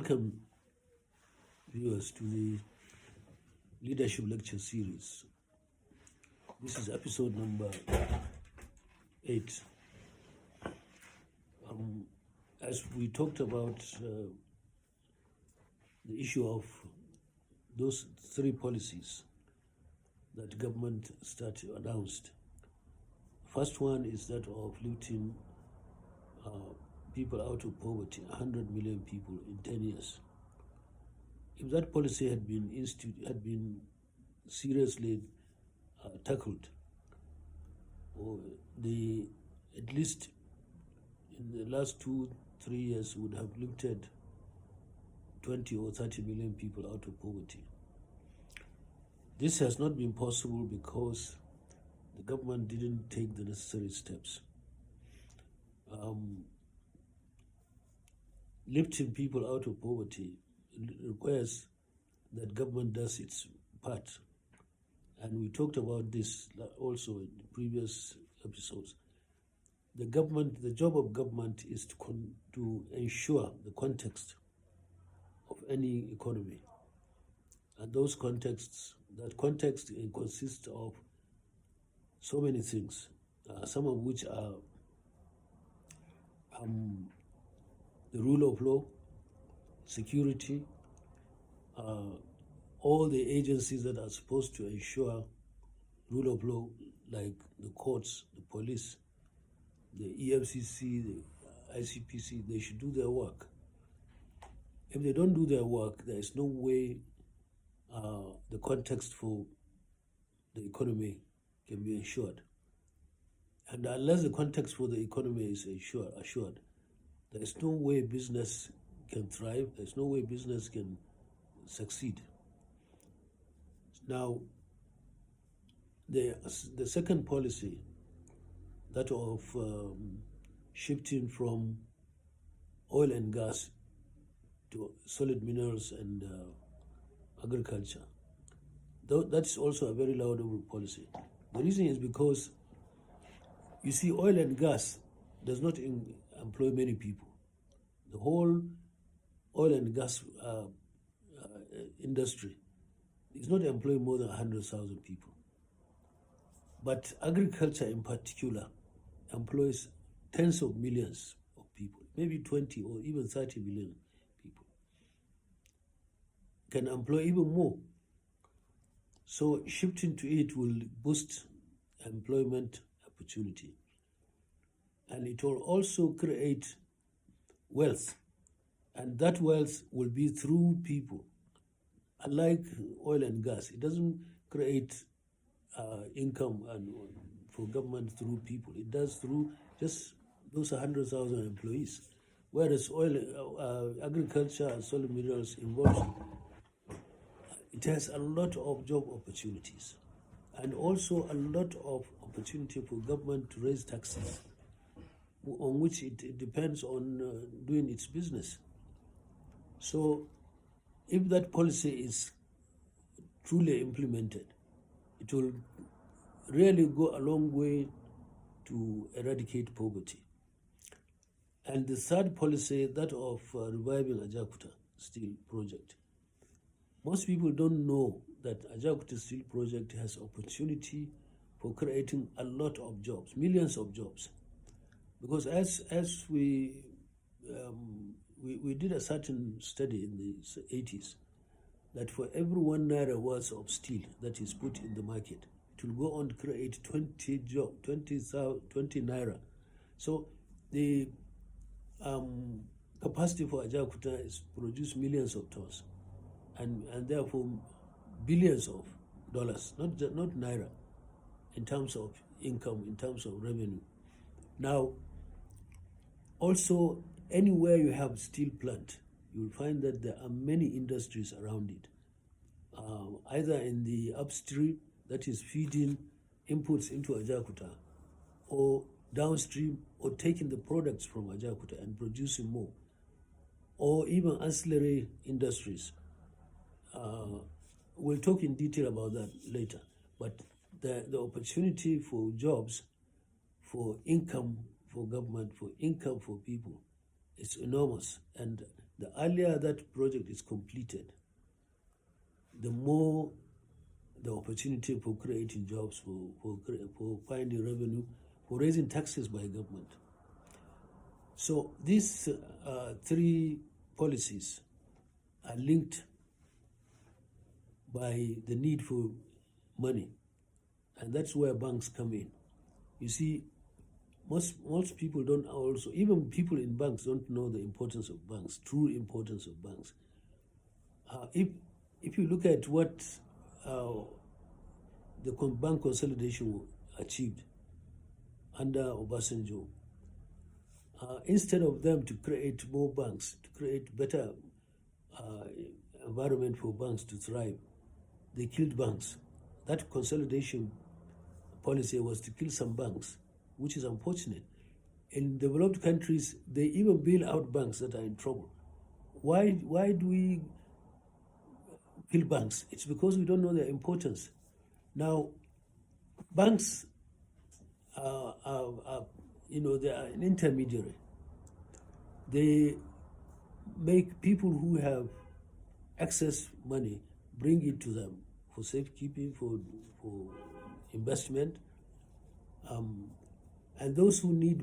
Welcome, viewers, to the Leadership Lecture Series. This is episode number 8. As we talked about the issue of those 3 policies that government announced. First one is that of lifting people out of poverty, 100 million people in 10 years. If that policy had been seriously tackled, or at least in the last 2-3 years would have lifted 20 or 30 million people out of poverty. This has not been possible because the government didn't take the necessary steps. Lifting people out of poverty requires that government does its part. And we talked about this also in the previous episodes. The job of government is to ensure the context of any economy. And that context consists of so many things, some of which are the rule of law, security, all the agencies that are supposed to ensure rule of law, like the courts, the police, the EFCC, the ICPC, they should do their work. If they don't do their work, there is no way the context for the economy can be ensured. And unless the context for the economy is assured, there is no way business can thrive, there's no way business can succeed. Now, the second policy, that of shifting from oil and gas to solid minerals and agriculture, that's also a very laudable policy. The reason is because, you see, oil and gas does not employ many people. The whole oil and gas industry is not employing more than 100,000 people. But agriculture in particular employs tens of millions of people, maybe 20 or even 30 million people. Can employ even more. So shifting to it will boost employment opportunity. And it will also create wealth. And that wealth will be through people. Unlike oil and gas, it doesn't create income for government through people. It does through just those 100,000 employees. Whereas agriculture and solid minerals involves, it has a lot of job opportunities and also a lot of opportunity for government to raise taxes, on which it depends on doing its business. So if that policy is truly implemented, it will really go a long way to eradicate poverty. And the third policy, that of reviving Ajakuta Steel Project. Most people don't know that Ajakuta Steel Project has opportunity for creating a lot of jobs, millions of jobs. Because as we did a certain study in the 80s, that for every 1 naira worth of steel that is put in the market, it will go on to create 20 naira. So the capacity for Ajakuta is to produce millions of tons, and therefore billions of dollars, not naira, in terms of income, in terms of revenue. Now, also, anywhere you have steel plant, you will find that there are many industries around it, either in the upstream, that is feeding inputs into Ajakuta, or downstream, or taking the products from Ajakuta and producing more, or even ancillary industries. We'll talk in detail about that later, but the opportunity for jobs, for income for government, for income for people, is enormous. And the earlier that project is completed, the more the opportunity for creating jobs, for finding revenue, for raising taxes by government. So these three policies are linked by the need for money, and that's where banks come in. You see, most people don't also, even people in banks don't know the importance of banks, true importance of banks. If you look at what the bank consolidation achieved under Obasanjo, instead of them to create more banks, to create better environment for banks to thrive, they killed banks. That consolidation policy was to kill some banks, which is unfortunate. In developed countries, they even bail out banks that are in trouble. Why do we kill banks? It's because we don't know their importance. Now, banks they are an intermediary. They make people who have excess money, bring it to them for safekeeping, for investment, and those who need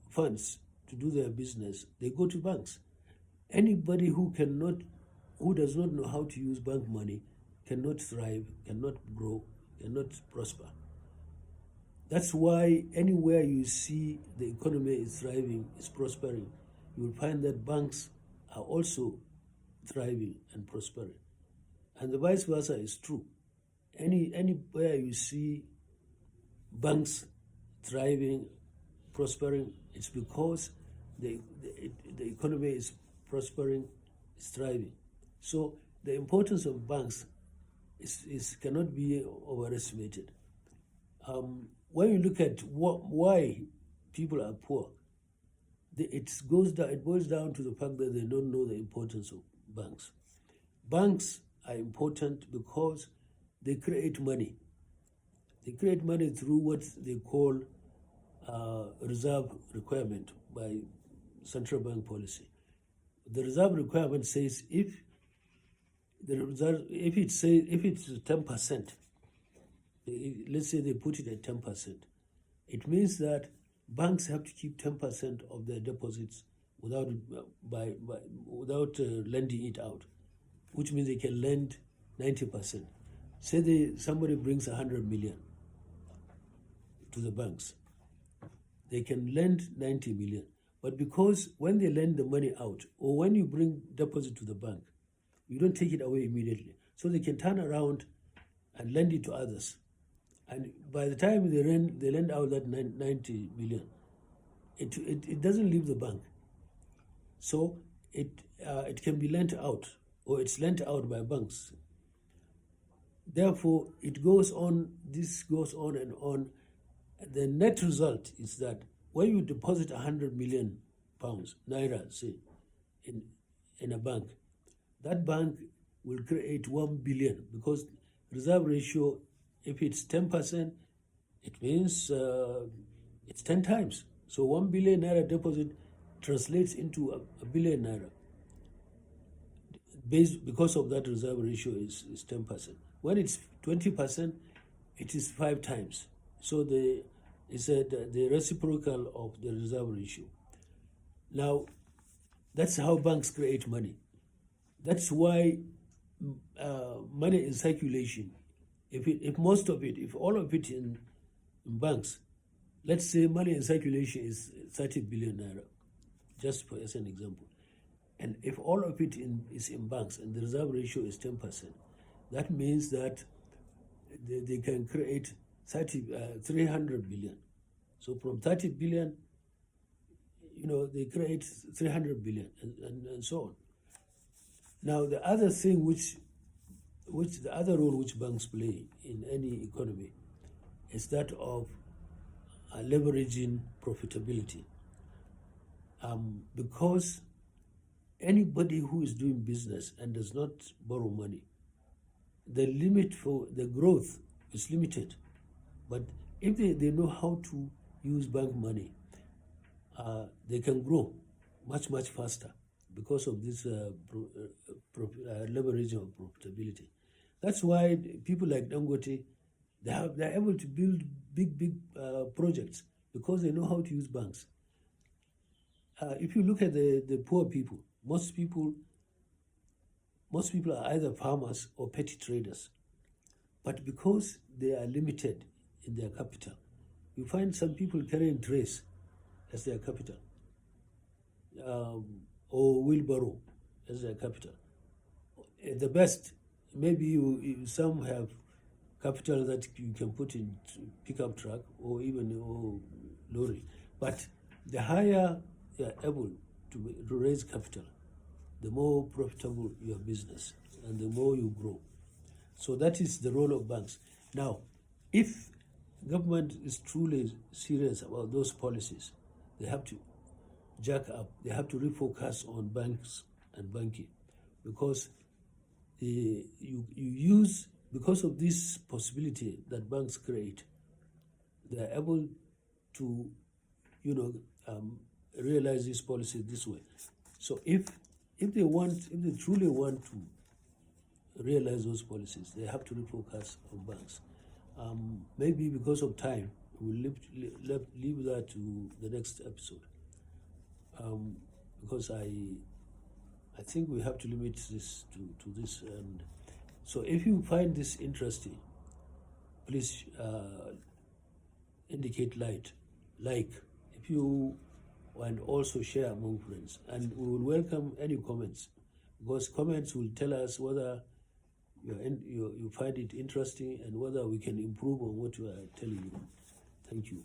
funds to do their business, they go to banks. Anybody who does not know how to use bank money cannot thrive, cannot grow, cannot prosper. That's why anywhere you see the economy is thriving, is prospering, you will find that banks are also thriving and prospering. And the vice versa is true. Anywhere you see banks thriving, prospering, it's because the economy is prospering, is thriving. So the importance of banks cannot be overestimated. When you look at why people are poor, it boils down to the fact that they don't know the importance of banks. Banks are important because they create money. They create money through what they call reserve requirement by central bank policy. The reserve requirement says if it's 10%, let's say they put it at 10%, it means that banks have to keep 10% of their deposits without lending it out, which means they can lend 90%. Say somebody brings 100 million to the banks, they can lend 90 million. But because when they lend the money out, or when you bring deposit to the bank, you don't take it away immediately. So they can turn around and lend it to others. And by the time they lend out that 90 million, it doesn't leave the bank. So it can be lent out, or it's lent out by banks. Therefore, this goes on and on. The net result is that when you deposit 100 million pounds, naira, say, in a bank, that bank will create 1 billion, because reserve ratio, if it's 10%, it means it's 10 times. So 1 billion naira deposit translates into a billion naira, because of that reserve ratio is 10%. When it's 20%, it is 5 times. So it's the reciprocal of the reserve ratio. Now, that's how banks create money. That's why money in circulation, if most of it, if all of it in banks, let's say money in circulation is 30 billion naira, just as an example. And if all of it is in banks and the reserve ratio is 10%, that means that they can create 300 billion. So from 30 billion, they create 300 billion and so on. Now, the other thing the other role which banks play in any economy is that of leveraging profitability. Because anybody who is doing business and does not borrow money, the limit for the growth is limited. But if they know how to use bank money, they can grow. much faster because of this leverage of profitability. That's why people like Dangote, they're able to build big projects because they know how to use banks. If you look at the poor people, most people are either farmers or petty traders. But because they are limited in their capital, you find some people carrying trays as their capital, or wheelbarrow as their capital. At the best, maybe some have capital that you can put in pickup truck or even lorry. But the higher you are able to raise capital, the more profitable your business and the more you grow. So that is the role of banks. Now, if government is truly serious about those policies, they have to jack up, they have to refocus on banks and banking, because because of this possibility that banks create, they are able to, realize this policy this way. So if they truly want to realize those policies, they have to refocus on banks. Maybe because of time, we'll leave that to the next episode, because I think we have to limit this to this. And so if you find this interesting, please indicate like if you, and also share among friends. And we will welcome any comments, because comments will tell us whether you find it interesting and whether we can improve on what we are telling you. Thank you.